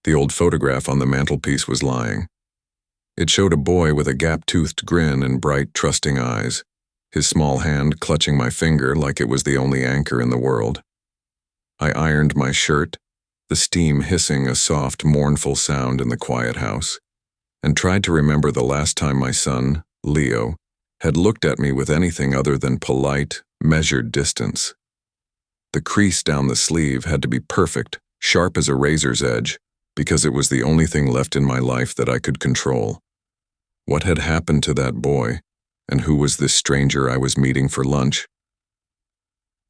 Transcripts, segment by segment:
The old photograph on the mantelpiece was lying. It showed a boy with a gap-toothed grin and bright, trusting eyes, his small hand clutching my finger like it was the only anchor in the world. I ironed my shirt, the steam hissing a soft, mournful sound in the quiet house, and tried to remember the last time my son, Leo, had looked at me with anything other than polite, measured distance. The crease down the sleeve had to be perfect, sharp as a razor's edge, because it was the only thing left in my life that I could control. What had happened to that boy, and who was this stranger I was meeting for lunch?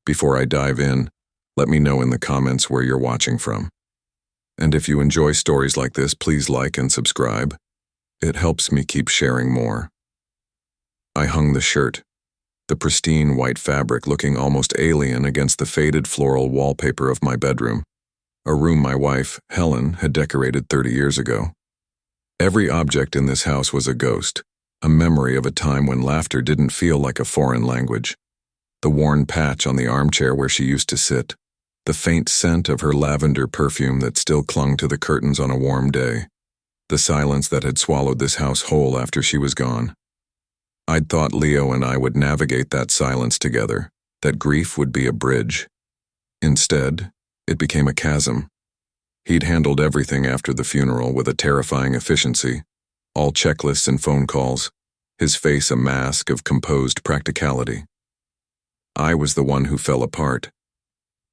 Before I dive in, let me know in the comments where you're watching from. And if you enjoy stories like this, please like and subscribe. It helps me keep sharing more. I hung the shirt, the pristine white fabric looking almost alien against the faded floral wallpaper of my bedroom, a room my wife, Helen, had decorated 30 years ago. Every object in this house was a ghost, a memory of a time when laughter didn't feel like a foreign language. The worn patch on the armchair where she used to sit, the faint scent of her lavender perfume that still clung to the curtains on a warm day, the silence that had swallowed this house whole after she was gone. I'd thought Leo and I would navigate that silence together, that grief would be a bridge. Instead, it became a chasm. He'd handled everything after the funeral with a terrifying efficiency, all checklists and phone calls, his face a mask of composed practicality. I was the one who fell apart,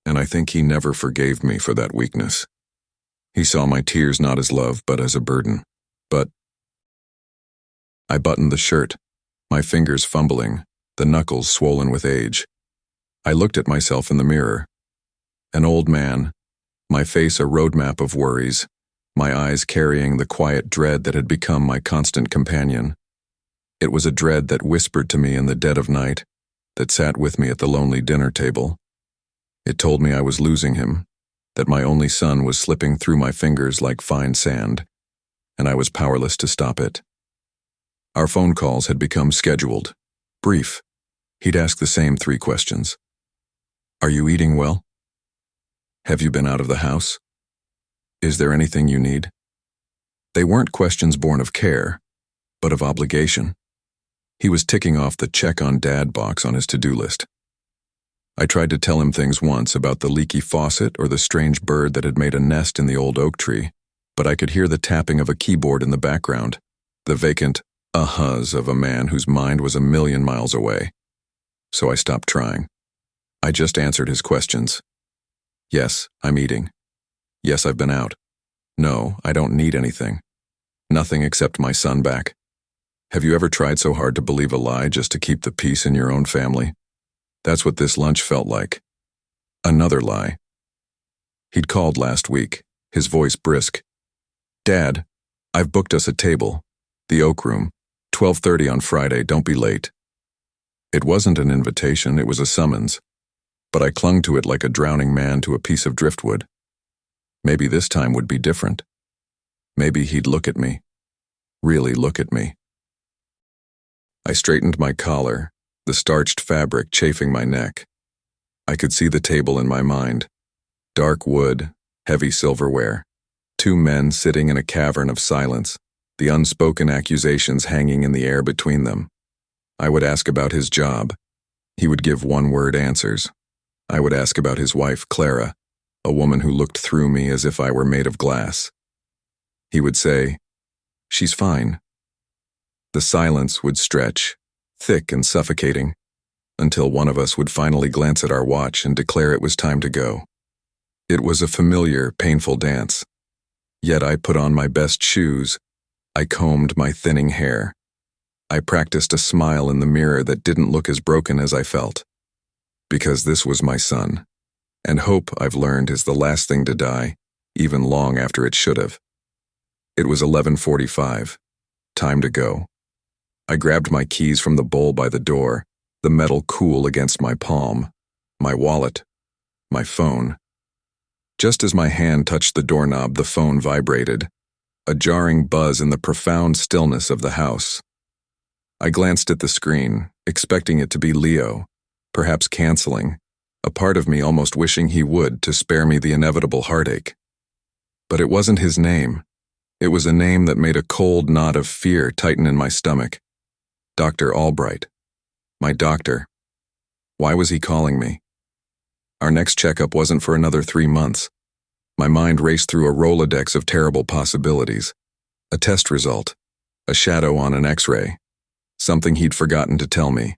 and I think he never forgave me for that weakness. He saw my tears not as love, but as a burden. But I buttoned the shirt, my fingers fumbling, the knuckles swollen with age. I looked at myself in the mirror. An old man, my face a roadmap of worries, my eyes carrying the quiet dread that had become my constant companion. It was a dread that whispered to me in the dead of night, that sat with me at the lonely dinner table. It told me I was losing him, that my only son was slipping through my fingers like fine sand, and I was powerless to stop it. Our phone calls had become scheduled, brief. He'd ask the same 3 questions. Are you eating well? Have you been out of the house? Is there anything you need? They weren't questions born of care, but of obligation. He was ticking off the check on dad box on his to-do list. I tried to tell him things once about the leaky faucet or the strange bird that had made a nest in the old oak tree, but I could hear the tapping of a keyboard in the background, the vacant ahas of a man whose mind was a million miles away. So I stopped trying. I just answered his questions. Yes, I'm eating. Yes, I've been out. No, I don't need anything. Nothing except my son back. Have you ever tried so hard to believe a lie just to keep the peace in your own family? That's what this lunch felt like. Another lie. He'd called last week, his voice brisk. Dad, I've booked us a table. The Oak Room, 12:30 on Friday, don't be late. It wasn't an invitation, it was a summons, but I clung to it like a drowning man to a piece of driftwood. Maybe this time would be different. Maybe he'd look at me. Really look at me. I straightened my collar, the starched fabric chafing my neck. I could see the table in my mind. Dark wood, heavy silverware. 2 men sitting in a cavern of silence, the unspoken accusations hanging in the air between them. I would ask about his job. He would give one-word answers. I would ask about his wife, Clara, a woman who looked through me as if I were made of glass. He would say, "She's fine." The silence would stretch, thick and suffocating, until one of us would finally glance at our watch and declare it was time to go. It was a familiar, painful dance. Yet I put on my best shoes. I combed my thinning hair. I practiced a smile in the mirror that didn't look as broken as I felt. Because this was my son, and hope, I've learned, is the last thing to die, even long after it should have. It was 11:45. Time to go. I grabbed my keys from the bowl by the door, the metal cool against my palm, my wallet, my phone. Just as my hand touched the doorknob, the phone vibrated, a jarring buzz in the profound stillness of the house. I glanced at the screen, expecting it to be Leo, perhaps canceling, a part of me almost wishing he would to spare me the inevitable heartache. But it wasn't his name. It was a name that made a cold knot of fear tighten in my stomach. Dr. Albright. My doctor. Why was he calling me? Our next checkup wasn't for another 3 months. My mind raced through a Rolodex of terrible possibilities. A test result. A shadow on an X-ray. Something he'd forgotten to tell me.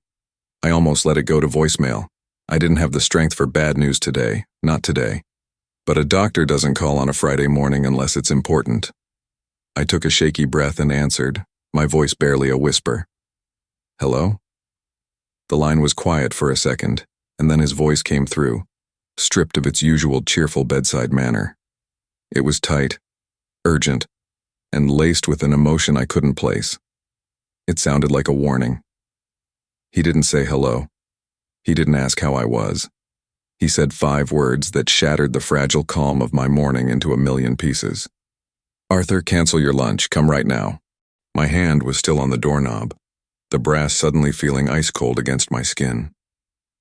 I almost let it go to voicemail. I didn't have the strength for bad news today, not today. But a doctor doesn't call on a Friday morning unless it's important. I took a shaky breath and answered, my voice barely a whisper. Hello? The line was quiet for a second, and then his voice came through, stripped of its usual cheerful bedside manner. It was tight, urgent, and laced with an emotion I couldn't place. It sounded like a warning. He didn't say hello. He didn't ask how I was. He said 5 words that shattered the fragile calm of my morning into a million pieces. Arthur, cancel your lunch. Come right now. My hand was still on the doorknob, the brass suddenly feeling ice cold against my skin.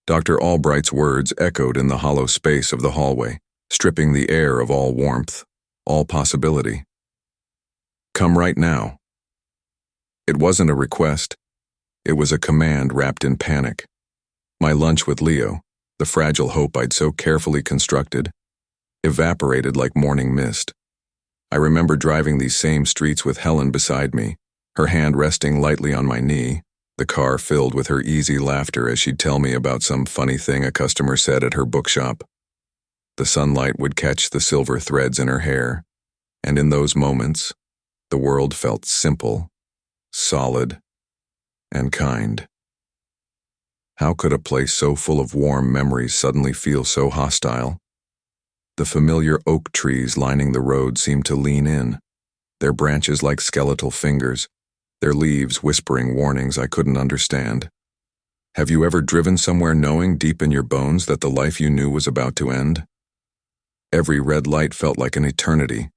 Dr. Albright's words echoed in the hollow space of the hallway, stripping the air of all warmth, all possibility. Come right now. It wasn't a request. It was a command wrapped in panic. My lunch with Leo, the fragile hope I'd so carefully constructed, evaporated like morning mist. I remember driving these same streets with Helen beside me, her hand resting lightly on my knee, the car filled with her easy laughter as she'd tell me about some funny thing a customer said at her bookshop. The sunlight would catch the silver threads in her hair, and in those moments, the world felt simple, solid, and kind. How could a place so full of warm memories suddenly feel so hostile? The familiar oak trees lining the road seemed to lean in, their branches like skeletal fingers, their leaves whispering warnings I couldn't understand. Have you ever driven somewhere knowing deep in your bones that the life you knew was about to end? Every red light felt like an eternity,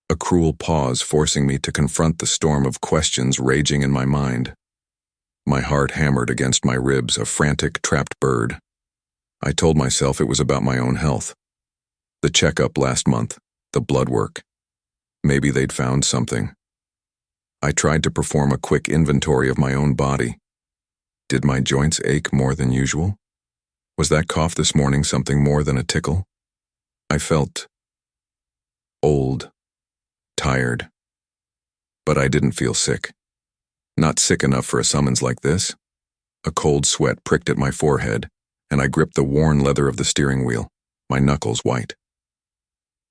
a cruel pause forcing me to confront the storm of questions raging in my mind. My heart hammered against my ribs, a frantic, trapped bird. I told myself it was about my own health. The checkup last month, the blood work. Maybe they'd found something. I tried to perform a quick inventory of my own body. Did my joints ache more than usual? Was that cough this morning something more than a tickle? I felt old, tired. But I didn't feel sick. Not sick enough for a summons like this. A cold sweat pricked at my forehead, and I gripped the worn leather of the steering wheel, my knuckles white.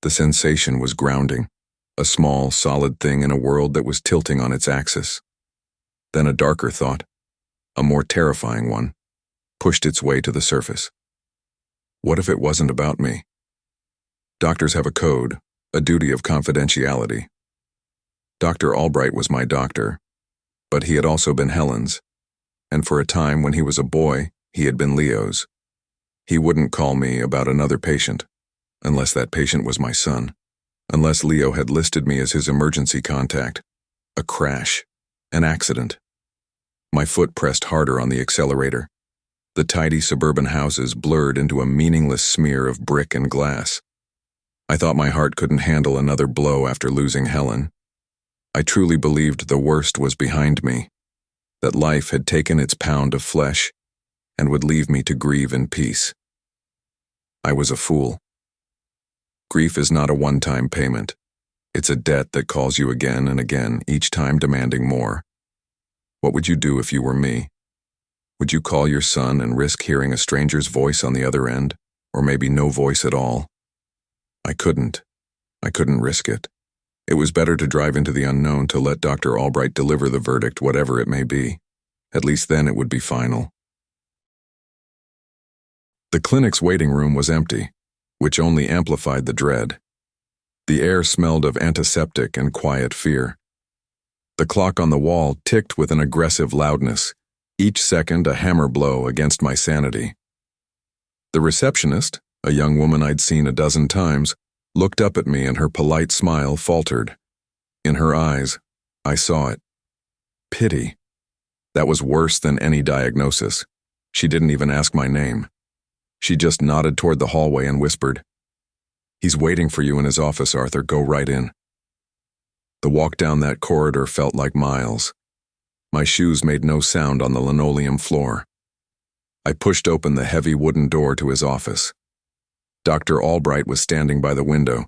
The sensation was grounding, a small, solid thing in a world that was tilting on its axis. Then a darker thought, a more terrifying one, pushed its way to the surface. What if it wasn't about me? Doctors have a code, a duty of confidentiality. Dr. Albright was my doctor, but he had also been Helen's, and for a time when he was a boy, he had been Leo's. He wouldn't call me about another patient, unless that patient was my son, unless Leo had listed me as his emergency contact. A crash, an accident. My foot pressed harder on the accelerator. The tidy suburban houses blurred into a meaningless smear of brick and glass. I thought my heart couldn't handle another blow after losing Helen. I truly believed the worst was behind me, that life had taken its pound of flesh and would leave me to grieve in peace. I was a fool. Grief is not a one-time payment. It's a debt that calls you again and again, each time demanding more. What would you do if you were me? Would you call your son and risk hearing a stranger's voice on the other end, or maybe no voice at all? I couldn't. I couldn't risk it. It was better to drive into the unknown, to let Dr. Albright deliver the verdict, whatever it may be. At least then it would be final. The clinic's waiting room was empty, which only amplified the dread. The air smelled of antiseptic and quiet fear. The clock on the wall ticked with an aggressive loudness, each second a hammer blow against my sanity. The receptionist, a young woman I'd seen a dozen times, looked up at me and her polite smile faltered. In her eyes, I saw it. Pity. That was worse than any diagnosis. She didn't even ask my name. She just nodded toward the hallway and whispered, He's waiting for you in his office, Arthur. Go right in. The walk down that corridor felt like miles. My shoes made no sound on the linoleum floor. I pushed open the heavy wooden door to his office. Dr. Albright was standing by the window,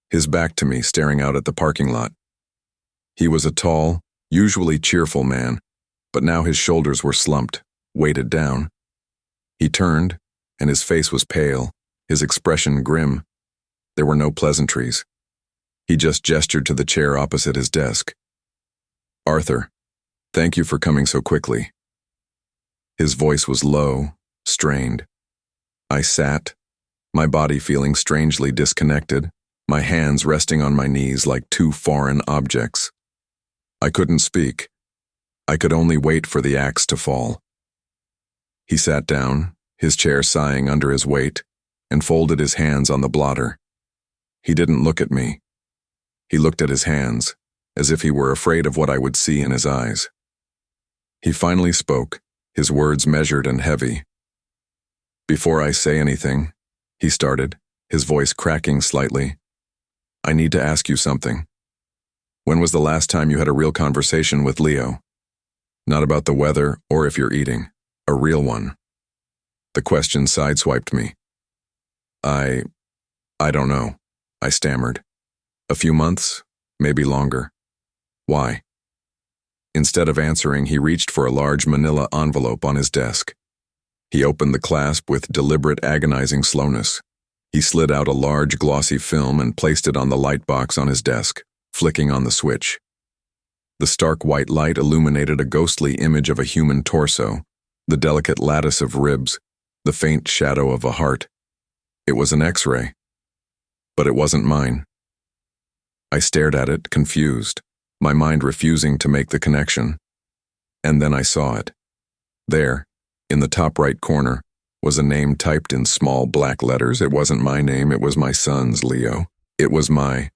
his back to me, staring out at the parking lot. He was a tall, usually cheerful man, but now his shoulders were slumped, weighted down. He turned, and his face was pale, his expression grim. There were no pleasantries. He just gestured to the chair opposite his desk. Arthur, thank you for coming so quickly. His voice was low, strained. I sat, my body feeling strangely disconnected, my hands resting on my knees like two foreign objects. I couldn't speak. I could only wait for the axe to fall. He sat down, his chair sighing under his weight, and folded his hands on the blotter. He didn't look at me. He looked at his hands, as if he were afraid of what I would see in his eyes. He finally spoke, his words measured and heavy. Before I say anything, he started, his voice cracking slightly. I need to ask you something. When was the last time you had a real conversation with Leo? Not about the weather or if you're eating. A real one. The question sideswiped me. I don't know, I stammered. A few months, maybe longer. Why? Instead of answering, he reached for a large manila envelope on his desk. He opened the clasp with deliberate, agonizing slowness. He slid out a large, glossy film and placed it on the light box on his desk, flicking on the switch. The stark white light illuminated a ghostly image of a human torso, the delicate lattice of ribs, the faint shadow of a heart. It was an X-ray. But it wasn't mine. I stared at it, confused, my mind refusing to make the connection. And then I saw it. There, in the top right corner, was a name typed in small black letters. It wasn't my name, it was my son's, Leo. It was my...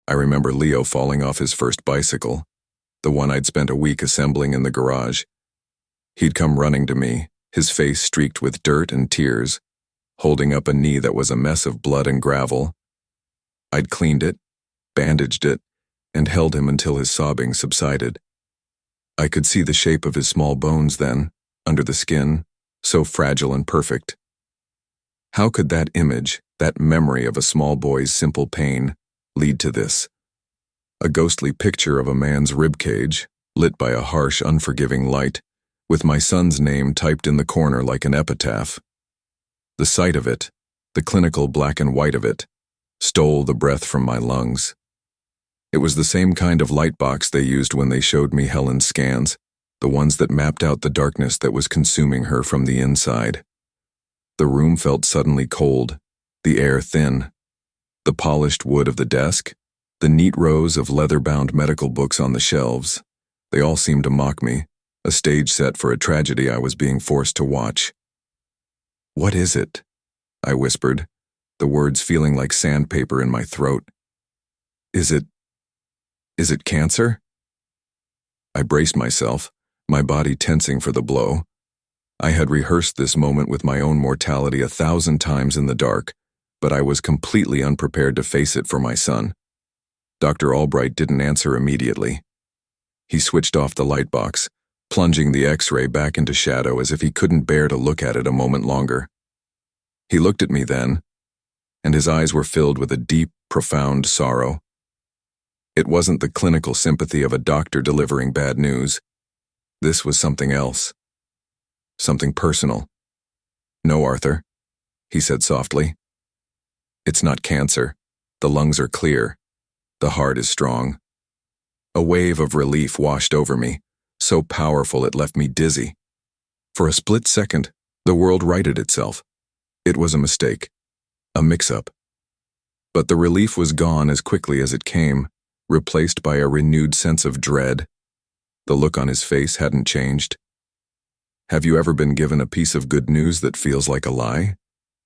I remember Leo falling off his first bicycle, the one I'd spent a week assembling in the garage. He'd come running to me, his face streaked with dirt and tears, holding up a knee that was a mess of blood and gravel. I'd cleaned it, bandaged it, and held him until his sobbing subsided. I could see the shape of his small bones then, under the skin, so fragile and perfect. How could that image, that memory of a small boy's simple pain, lead to this? A ghostly picture of a man's ribcage, lit by a harsh, unforgiving light, with my son's name typed in the corner like an epitaph. The sight of it, the clinical black and white of it, stole the breath from my lungs. It was the same kind of light box they used when they showed me Helen's scans, the ones that mapped out the darkness that was consuming her from the inside. The room felt suddenly cold, the air thin. The polished wood of the desk, the neat rows of leather-bound medical books on the shelves, they all seemed to mock me, a stage set for a tragedy I was being forced to watch. What is it? I whispered, the words feeling like sandpaper in my throat. Is it cancer? I braced myself, my body tensing for the blow. I had rehearsed this moment with my own mortality 1,000 times in the dark, but I was completely unprepared to face it for my son. Dr. Albright didn't answer immediately. He switched off the light box, plunging the X-ray back into shadow as if he couldn't bear to look at it a moment longer. He looked at me then, and his eyes were filled with a deep, profound sorrow. It wasn't the clinical sympathy of a doctor delivering bad news. This was something else. Something personal. No, Arthur, he said softly. It's not cancer. The lungs are clear. The heart is strong. A wave of relief washed over me, so powerful it left me dizzy. For a split second, the world righted itself. It was a mistake, a mix-up. But the relief was gone as quickly as it came, replaced by a renewed sense of dread. The look on his face hadn't changed. Have you ever been given a piece of good news that feels like a lie?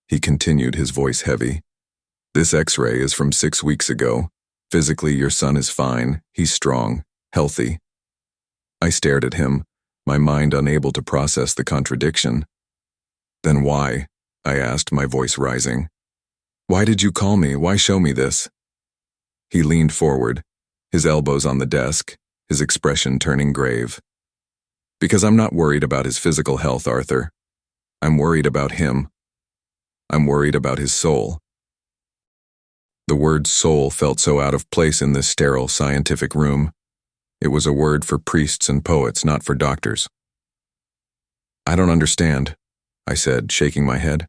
He continued, his voice heavy. This X-ray is from 6 weeks ago. Physically, your son is fine. He's strong, healthy. I stared at him, my mind unable to process the contradiction. Then why? I asked, my voice rising. Why did you call me? Why show me this? He leaned forward, his elbows on the desk, his expression turning grave. Because I'm not worried about his physical health, Arthur. I'm worried about him. I'm worried about his soul. The word soul felt so out of place in this sterile scientific room. It was a word for priests and poets, not for doctors. I don't understand, I said, shaking my head.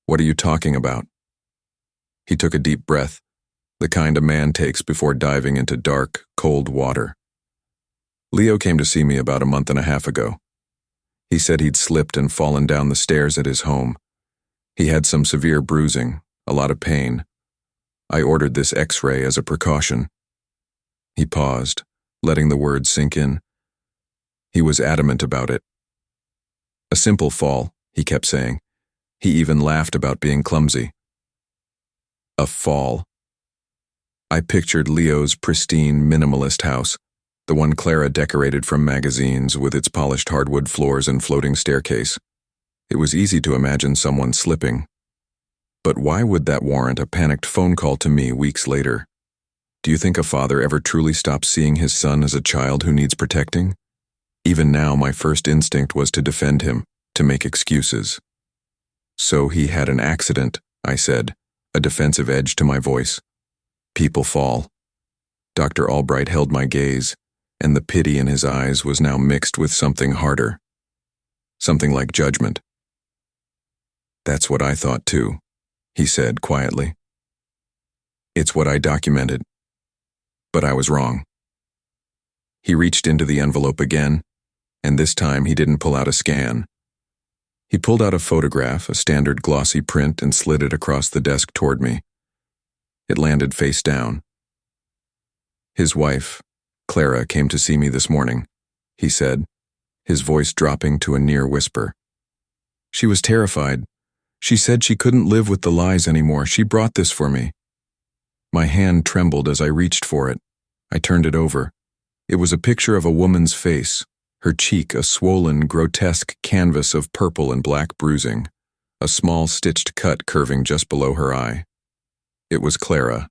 What are you talking about? He took a deep breath, the kind a man takes before diving into dark, cold water. Leo came to see me about a month and a half ago. He said he'd slipped and fallen down the stairs at his home. He had some severe bruising, a lot of pain. I ordered this X-ray as a precaution. He paused, letting the words sink in. He was adamant about it. A simple fall, he kept saying. He even laughed about being clumsy. A fall. I pictured Leo's pristine, minimalist house, the one Clara decorated from magazines with its polished hardwood floors and floating staircase. It was easy to imagine someone slipping. But why would that warrant a panicked phone call to me weeks later? Do you think a father ever truly stops seeing his son as a child who needs protecting? Even now, my first instinct was to defend him, to make excuses. So he had an accident, I said, a defensive edge to my voice. People fall. Dr. Albright held my gaze, and the pity in his eyes was now mixed with something harder. Something like judgment. That's what I thought too, he said quietly. It's what I documented. But I was wrong. He reached into the envelope again, and this time he didn't pull out a scan. He pulled out a photograph, a standard glossy print, and slid it across the desk toward me. It landed face down. His wife, Clara, came to see me this morning, he said, his voice dropping to a near whisper. She was terrified. She said she couldn't live with the lies anymore. She brought this for me. My hand trembled as I reached for it. I turned it over. It was a picture of a woman's face, her cheek a swollen, grotesque canvas of purple and black bruising, a small stitched cut curving just below her eye. It was Clara.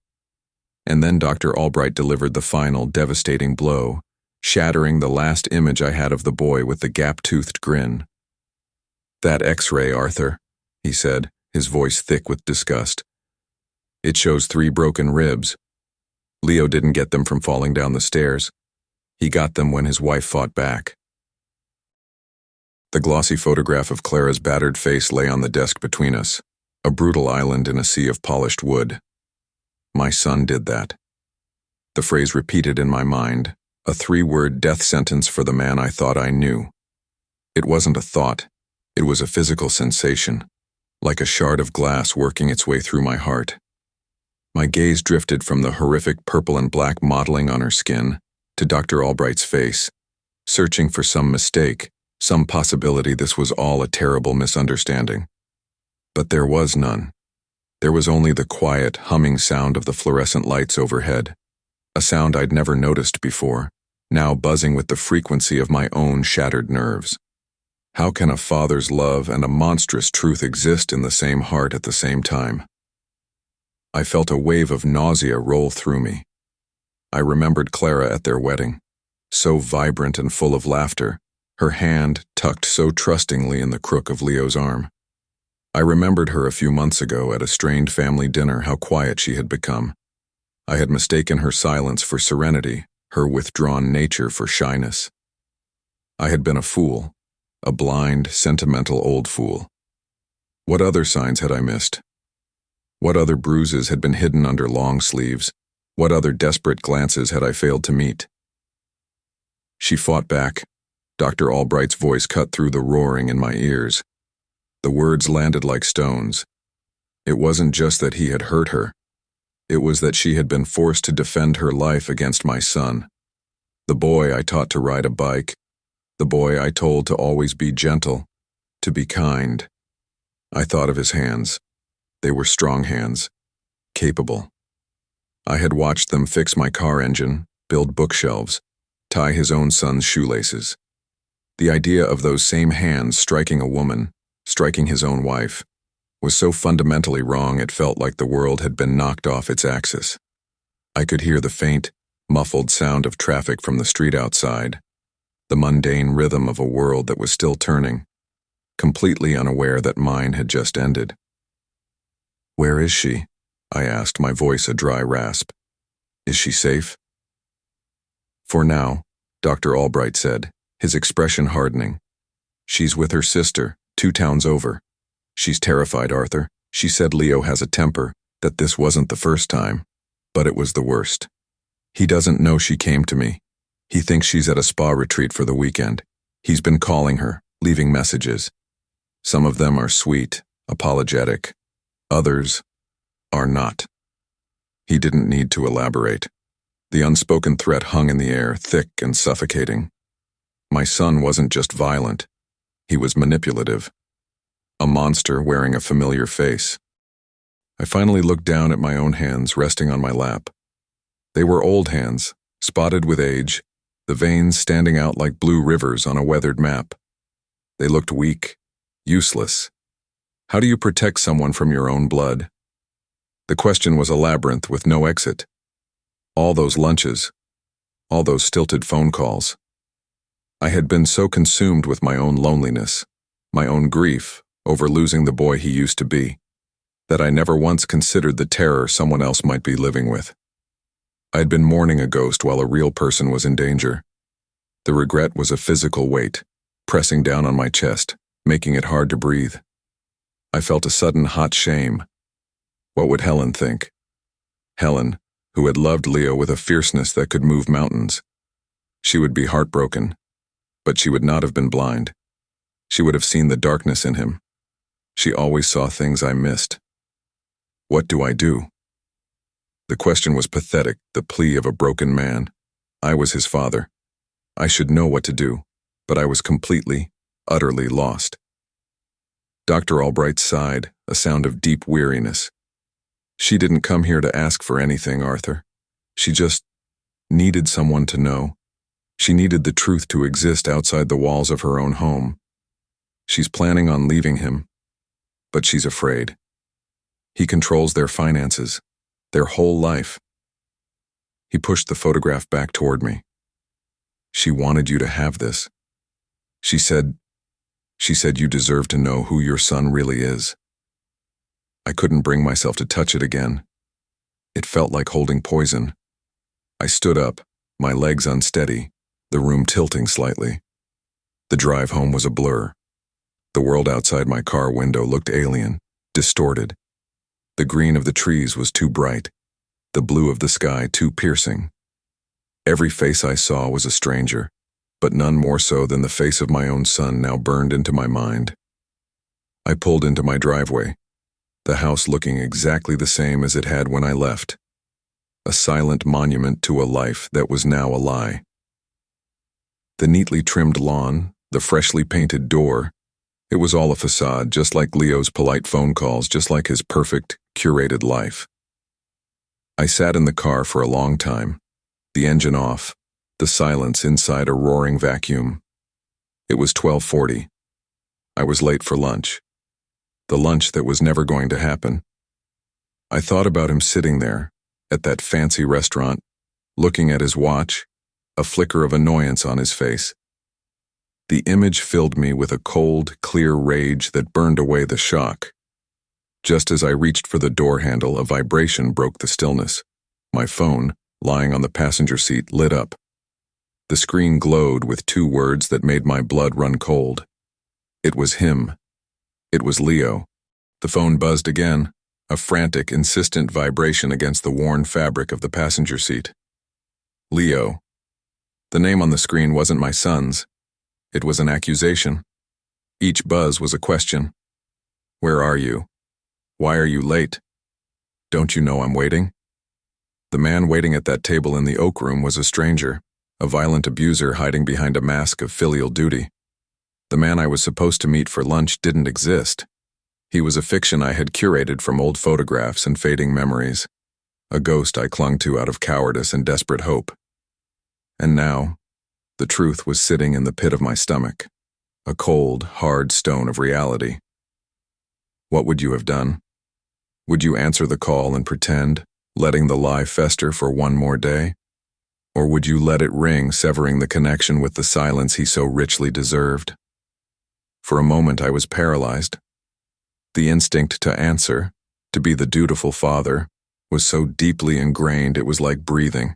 And then Dr. Albright delivered the final, devastating blow, shattering the last image I had of the boy with the gap-toothed grin. That X-ray, Arthur, he said, his voice thick with disgust. It shows 3 broken ribs. Leo didn't get them from falling down the stairs. He got them when his wife fought back. The glossy photograph of Clara's battered face lay on the desk between us, a brutal island in a sea of polished wood. My son did that. The phrase repeated in my mind, a 3-word death sentence for the man I thought I knew. It wasn't a thought. It was a physical sensation, like a shard of glass working its way through my heart. My gaze drifted from the horrific purple and black mottling on her skin to Dr. Albright's face, searching for some mistake, some possibility this was all a terrible misunderstanding. But there was none. There was only the quiet, humming sound of the fluorescent lights overhead, a sound I'd never noticed before, now buzzing with the frequency of my own shattered nerves. How can a father's love and a monstrous truth exist in the same heart at the same time? I felt a wave of nausea roll through me. I remembered Clara at their wedding, so vibrant and full of laughter, her hand tucked so trustingly in the crook of Leo's arm. I remembered her a few months ago at a strained family dinner, how quiet she had become. I had mistaken her silence for serenity, her withdrawn nature for shyness. I had been a fool, a blind, sentimental old fool. What other signs had I missed? What other bruises had been hidden under long sleeves? What other desperate glances had I failed to meet? She fought back. Dr. Albright's voice cut through the roaring in my ears. The words landed like stones. It wasn't just that he had hurt her. It was that she had been forced to defend her life against my son. The boy I taught to ride a bike. The boy I told to always be gentle, to be kind. I thought of his hands. They were strong hands, capable. I had watched them fix my car engine, build bookshelves, tie his own son's shoelaces. The idea of those same hands striking a woman, striking his own wife, was so fundamentally wrong it felt like the world had been knocked off its axis. I could hear the faint, muffled sound of traffic from the street outside, the mundane rhythm of a world that was still turning, completely unaware that mine had just ended. "Where is she?" I asked, my voice a dry rasp. "Is she safe?" "For now," Dr. Albright said, his expression hardening. "She's with her sister, 2 towns over. She's terrified, Arthur. She said Leo has a temper, that this wasn't the first time, but it was the worst. He doesn't know she came to me. He thinks she's at a spa retreat for the weekend. He's been calling her, leaving messages. Some of them are sweet, apologetic. Others are not." He didn't need to elaborate. The unspoken threat hung in the air, thick and suffocating. My son wasn't just violent. He was manipulative. A monster wearing a familiar face. I finally looked down at my own hands resting on my lap. They were old hands, spotted with age, the veins standing out like blue rivers on a weathered map. They looked weak, useless. How do you protect someone from your own blood? The question was a labyrinth with no exit. All those lunches, all those stilted phone calls. I had been so consumed with my own loneliness, my own grief over losing the boy he used to be, that I never once considered the terror someone else might be living with. I had been mourning a ghost while a real person was in danger. The regret was a physical weight, pressing down on my chest, making it hard to breathe. I felt a sudden hot shame. What would Helen think? Helen, who had loved Leo with a fierceness that could move mountains. She would be heartbroken, but she would not have been blind. She would have seen the darkness in him. She always saw things I missed. What do I do? The question was pathetic, the plea of a broken man. I was his father. I should know what to do, but I was completely, utterly lost. Dr. Albright sighed, a sound of deep weariness. "She didn't come here to ask for anything, Arthur. She just needed someone to know. She needed the truth to exist outside the walls of her own home. She's planning on leaving him, but she's afraid. He controls their finances, their whole life." He pushed the photograph back toward me. "She wanted you to have this. She said you deserve to know who your son really is." I couldn't bring myself to touch it again. It felt like holding poison. I stood up, my legs unsteady, the room tilting slightly. The drive home was a blur. The world outside my car window looked alien, distorted. The green of the trees was too bright, the blue of the sky too piercing. Every face I saw was a stranger, but none more so than the face of my own son now burned into my mind. I pulled into my driveway, the house looking exactly the same as it had when I left. A silent monument to a life that was now a lie. The neatly trimmed lawn, the freshly painted door, it was all a facade, just like Leo's polite phone calls, just like his perfect, curated life. I sat in the car for a long time, the engine off, the silence inside a roaring vacuum. It was 12:40. I was late for lunch. The lunch that was never going to happen. I thought about him sitting there, at that fancy restaurant, looking at his watch, a flicker of annoyance on his face. The image filled me with a cold, clear rage that burned away the shock. Just as I reached for the door handle, a vibration broke the stillness. My phone, lying on the passenger seat, lit up. The screen glowed with 2 words that made my blood run cold. It was him. It was Leo. The phone buzzed again, a frantic, insistent vibration against the worn fabric of the passenger seat. Leo. The name on the screen wasn't my son's. It was an accusation. Each buzz was a question. "Where are you? Why are you late? Don't you know I'm waiting?" The man waiting at that table in the Oak Room was a stranger, a violent abuser hiding behind a mask of filial duty. The man I was supposed to meet for lunch didn't exist. He was a fiction I had curated from old photographs and fading memories, a ghost I clung to out of cowardice and desperate hope. And now, the truth was sitting in the pit of my stomach, a cold, hard stone of reality. What would you have done? Would you answer the call and pretend, letting the lie fester for one more day? Or would you let it ring, severing the connection with the silence he so richly deserved? For a moment I was paralyzed. The instinct to answer, to be the dutiful father, was so deeply ingrained it was like breathing.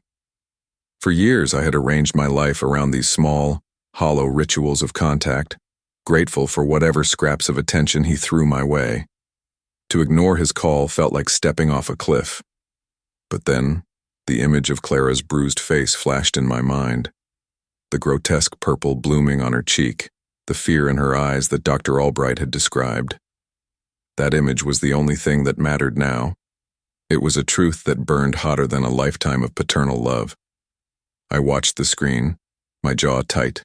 For years I had arranged my life around these small, hollow rituals of contact, grateful for whatever scraps of attention he threw my way. To ignore his call felt like stepping off a cliff. But then, the image of Clara's bruised face flashed in my mind. The grotesque purple blooming on her cheek, the fear in her eyes that Dr. Albright had described. That image was the only thing that mattered now. It was a truth that burned hotter than a lifetime of paternal love. I watched the screen, my jaw tight,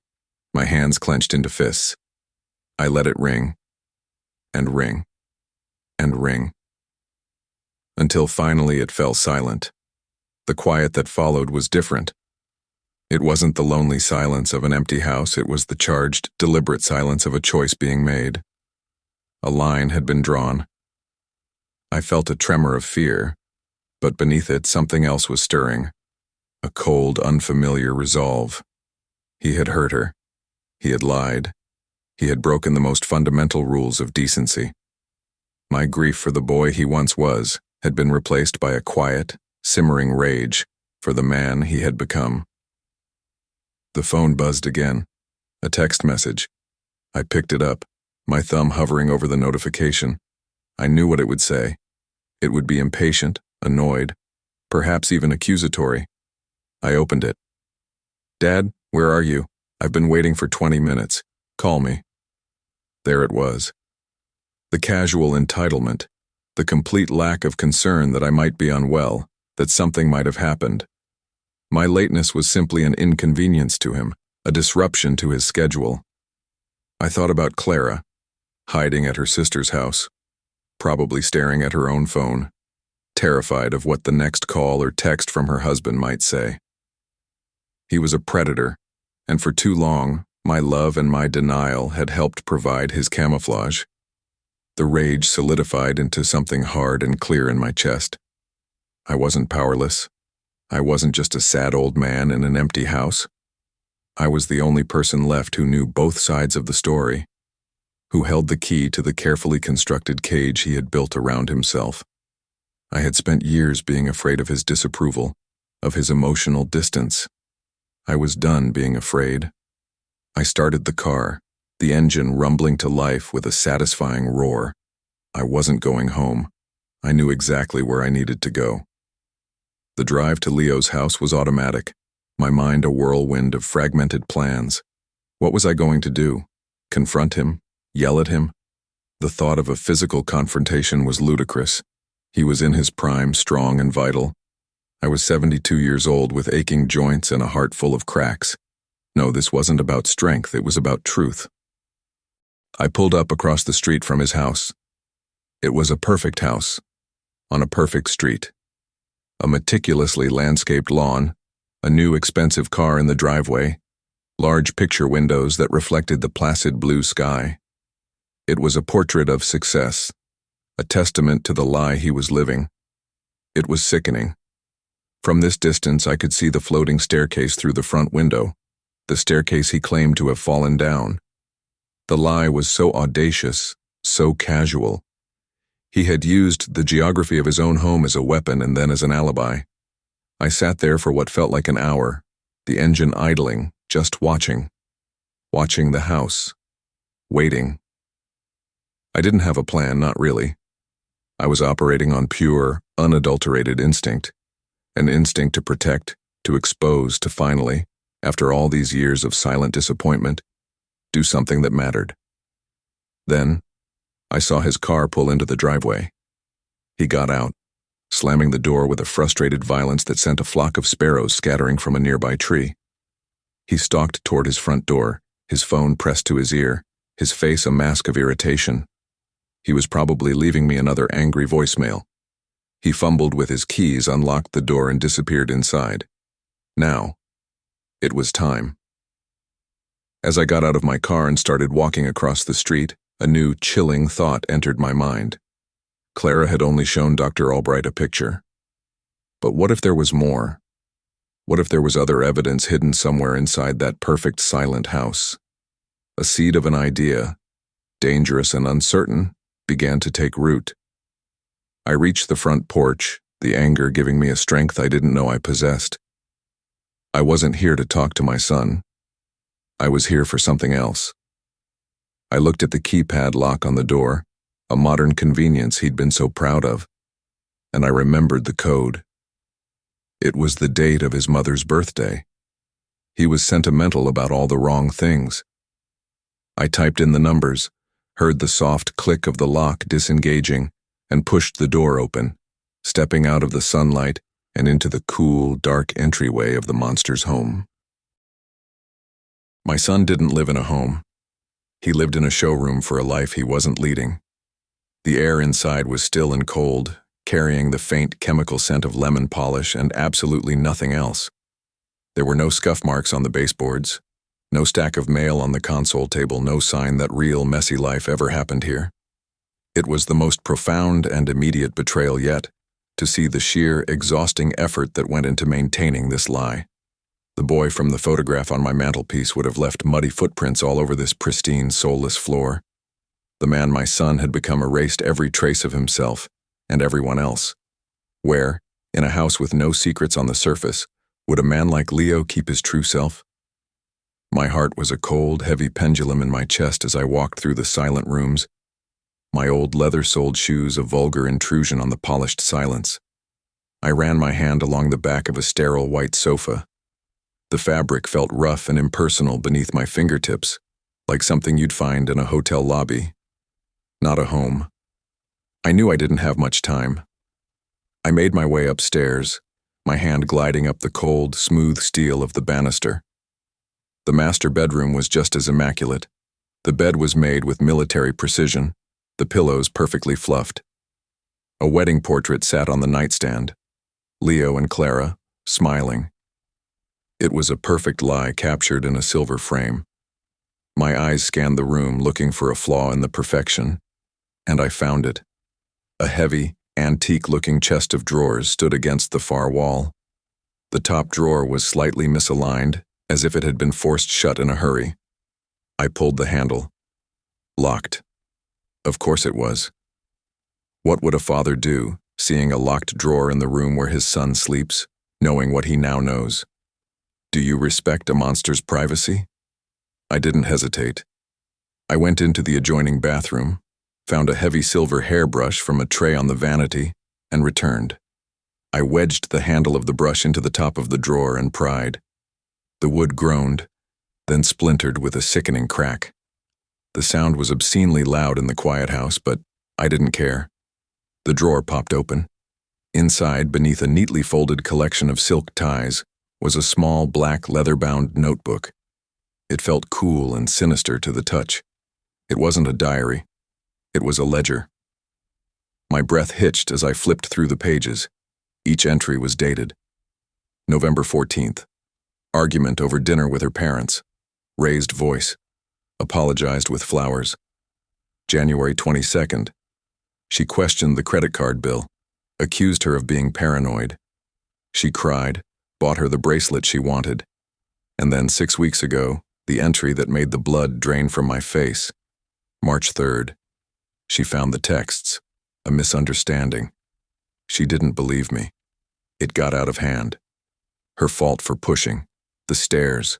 my hands clenched into fists. I let it ring, and ring, and ring, until finally it fell silent. The quiet that followed was different. It wasn't the lonely silence of an empty house, it was the charged, deliberate silence of a choice being made. A line had been drawn. I felt a tremor of fear, but beneath it something else was stirring. A cold, unfamiliar resolve. He had hurt her. He had lied. He had broken the most fundamental rules of decency. My grief for the boy he once was had been replaced by a quiet, simmering rage for the man he had become. The phone buzzed again. A text message. I picked it up, my thumb hovering over the notification. I knew what it would say. It would be impatient, annoyed, perhaps even accusatory. I opened it. "Dad, where are you? I've been waiting for 20 minutes. Call me." There it was. The casual entitlement, the complete lack of concern that I might be unwell, that something might have happened. My lateness was simply an inconvenience to him, a disruption to his schedule. I thought about Clara, hiding at her sister's house, probably staring at her own phone, terrified of what the next call or text from her husband might say. He was a predator, and for too long, my love and my denial had helped provide his camouflage. The rage solidified into something hard and clear in my chest. I wasn't powerless. I wasn't just a sad old man in an empty house. I was the only person left who knew both sides of the story, who held the key to the carefully constructed cage he had built around himself. I had spent years being afraid of his disapproval, of his emotional distance. I was done being afraid. I started the car, the engine rumbling to life with a satisfying roar. I wasn't going home. I knew exactly where I needed to go. The drive to Leo's house was automatic, my mind a whirlwind of fragmented plans. What was I going to do? Confront him? Yell at him? The thought of a physical confrontation was ludicrous. He was in his prime, strong and vital. I was 72 years old with aching joints and a heart full of cracks. No, this wasn't about strength, it was about truth. I pulled up across the street from his house. It was a perfect house, on a perfect street. A meticulously landscaped lawn, a new expensive car in the driveway, large picture windows that reflected the placid blue sky. It was a portrait of success, a testament to the lie he was living. It was sickening. From this distance I could see the floating staircase through the front window, the staircase he claimed to have fallen down. The lie was so audacious, so casual. He had used the geography of his own home as a weapon and then as an alibi. I sat there for what felt like an hour, the engine idling, just watching the house, waiting. I didn't have a plan, not really. I was operating on pure, unadulterated instinct, an instinct to protect, to expose, to finally, after all these years of silent disappointment, do something that mattered. Then, I saw his car pull into the driveway. He got out, slamming the door with a frustrated violence that sent a flock of sparrows scattering from a nearby tree. He stalked toward his front door, his phone pressed to his ear, his face a mask of irritation. He was probably leaving me another angry voicemail. He fumbled with his keys, unlocked the door, and disappeared inside. Now, it was time. As I got out of my car and started walking across the street, A new, chilling thought entered my mind. Clara had only shown Dr. Albright a picture. But what if there was more? What if there was other evidence hidden somewhere inside that perfect silent house? A seed of an idea, dangerous and uncertain, began to take root. I reached the front porch, the anger giving me a strength I didn't know I possessed. I wasn't here to talk to my son. I was here for something else. I looked at the keypad lock on the door, a modern convenience he'd been so proud of, and I remembered the code. It was the date of his mother's birthday. He was sentimental about all the wrong things. I typed in the numbers, heard the soft click of the lock disengaging, and pushed the door open, stepping out of the sunlight and into the cool, dark entryway of the monster's home. My son didn't live in a home. He lived in a showroom for a life he wasn't leading. The air inside was still and cold, carrying the faint chemical scent of lemon polish and absolutely nothing else. There were no scuff marks on the baseboards, no stack of mail on the console table, no sign that real messy life ever happened here. It was the most profound and immediate betrayal yet, to see the sheer, exhausting effort that went into maintaining this lie. The boy from the photograph on my mantelpiece would have left muddy footprints all over this pristine, soulless floor. The man my son had become erased every trace of himself and everyone else. Where, in a house with no secrets on the surface, would a man like Leo keep his true self? My heart was a cold, heavy pendulum in my chest as I walked through the silent rooms, my old leather-soled shoes a vulgar intrusion on the polished silence. I ran my hand along the back of a sterile white sofa. The fabric felt rough and impersonal beneath my fingertips, like something you'd find in a hotel lobby. Not a home. I knew I didn't have much time. I made my way upstairs, my hand gliding up the cold, smooth steel of the banister. The master bedroom was just as immaculate. The bed was made with military precision, the pillows perfectly fluffed. A wedding portrait sat on the nightstand, Leo and Clara, smiling. It was a perfect lie captured in a silver frame. My eyes scanned the room looking for a flaw in the perfection, and I found it. A heavy, antique-looking chest of drawers stood against the far wall. The top drawer was slightly misaligned, as if it had been forced shut in a hurry. I pulled the handle. Locked. Of course it was. What would a father do, seeing a locked drawer in the room where his son sleeps, knowing what he now knows? Do you respect a monster's privacy? I didn't hesitate. I went into the adjoining bathroom, found a heavy silver hairbrush from a tray on the vanity, and returned. I wedged the handle of the brush into the top of the drawer and pried. The wood groaned, then splintered with a sickening crack. The sound was obscenely loud in the quiet house, but I didn't care. The drawer popped open. Inside, beneath a neatly folded collection of silk ties, was a small black leather-bound notebook. It felt cool and sinister to the touch. It wasn't a diary. It was a ledger. My breath hitched as I flipped through the pages. Each entry was dated. November 14th. Argument over dinner with her parents. Raised voice. Apologized with flowers. January 22nd. She questioned the credit card bill. Accused her of being paranoid. She cried, bought her the bracelet she wanted. And then 6 weeks ago, the entry that made the blood drain from my face. March 3rd. She found the texts. A misunderstanding. She didn't believe me. It got out of hand. Her fault for pushing. The stairs.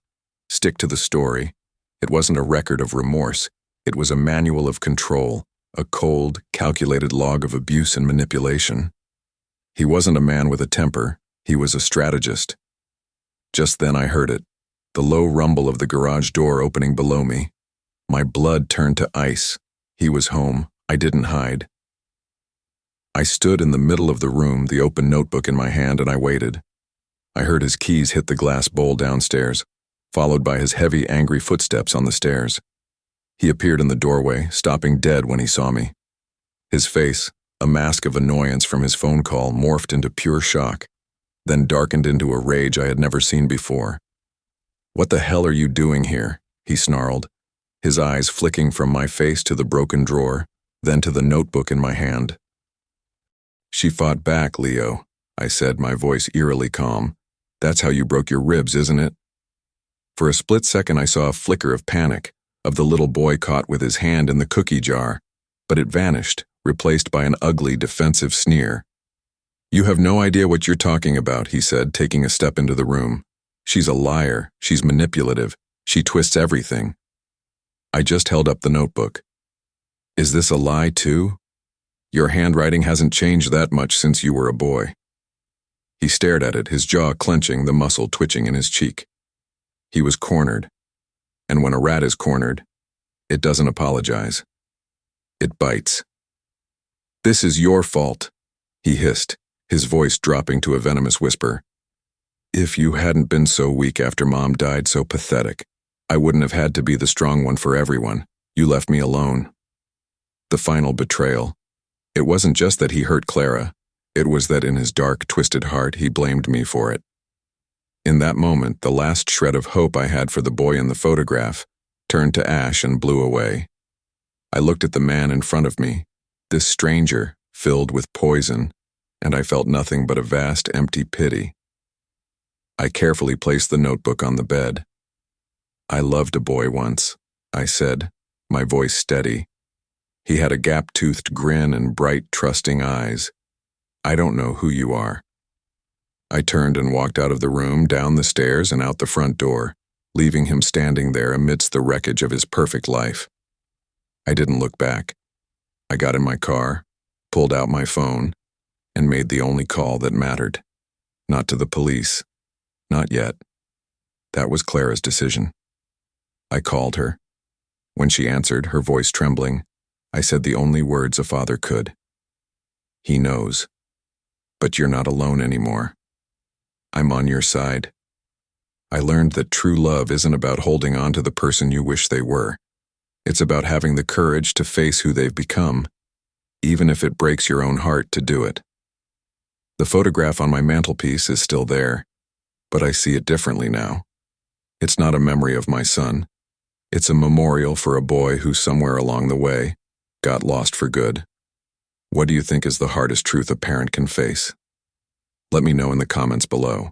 Stick to the story. It wasn't a record of remorse. It was a manual of control, a cold, calculated log of abuse and manipulation. He wasn't a man with a temper. He was a strategist. Just then I heard it, the low rumble of the garage door opening below me. My blood turned to ice. He was home. I didn't hide. I stood in the middle of the room, the open notebook in my hand, and I waited. I heard his keys hit the glass bowl downstairs, followed by his heavy, angry footsteps on the stairs. He appeared in the doorway, stopping dead when he saw me. His face, a mask of annoyance from his phone call, morphed into pure shock, then darkened into a rage I had never seen before. "What the hell are you doing here?" he snarled. his eyes flicking from my face to the broken drawer, then to the notebook in my hand. "She fought back, Leo," I said, my voice eerily calm. "That's how you broke your ribs, isn't it?" For a split second I saw a flicker of panic, of the little boy caught with his hand in the cookie jar, but it vanished, replaced by an ugly, defensive sneer. "You have no idea what you're talking about," he said, taking a step into the room. "She's a liar, she's manipulative, she twists everything." I just held up the notebook. "Is this a lie, too? Your handwriting hasn't changed that much since you were a boy." He stared at it, his jaw clenching, the muscle twitching in his cheek. He was cornered. And when a rat is cornered, it doesn't apologize. It bites. "This is your fault," he hissed, his voice dropping to a venomous whisper. "If you hadn't been so weak after Mom died, so pathetic, I wouldn't have had to be the strong one for everyone. You left me alone." The final betrayal. It wasn't just that he hurt Clara. It was that in his dark, twisted heart he blamed me for it. In that moment, the last shred of hope I had for the boy in the photograph turned to ash and blew away. I looked at the man in front of me, this stranger, filled with poison, and I felt nothing but a vast, empty pity. I carefully placed the notebook on the bed. "I loved a boy once," I said, my voice steady. He had a gap-toothed grin and bright, trusting eyes. "I don't know who you are." I turned and walked out of the room, down the stairs and out the front door, leaving him standing there amidst the wreckage of his perfect life. I didn't look back. I got in my car, pulled out my phone, and made the only call that mattered. Not to the police. Not yet. That was Clara's decision. I called her. When she answered, her voice trembling, I said the only words a father could. "He knows. But you're not alone anymore. I'm on your side." I learned that true love isn't about holding on to the person you wish they were. It's about having the courage to face who they've become, even if it breaks your own heart to do it. The photograph on my mantelpiece is still there, but I see it differently now. It's not a memory of my son. It's a memorial for a boy who somewhere along the way got lost for good. What do you think is the hardest truth a parent can face? Let me know in the comments below.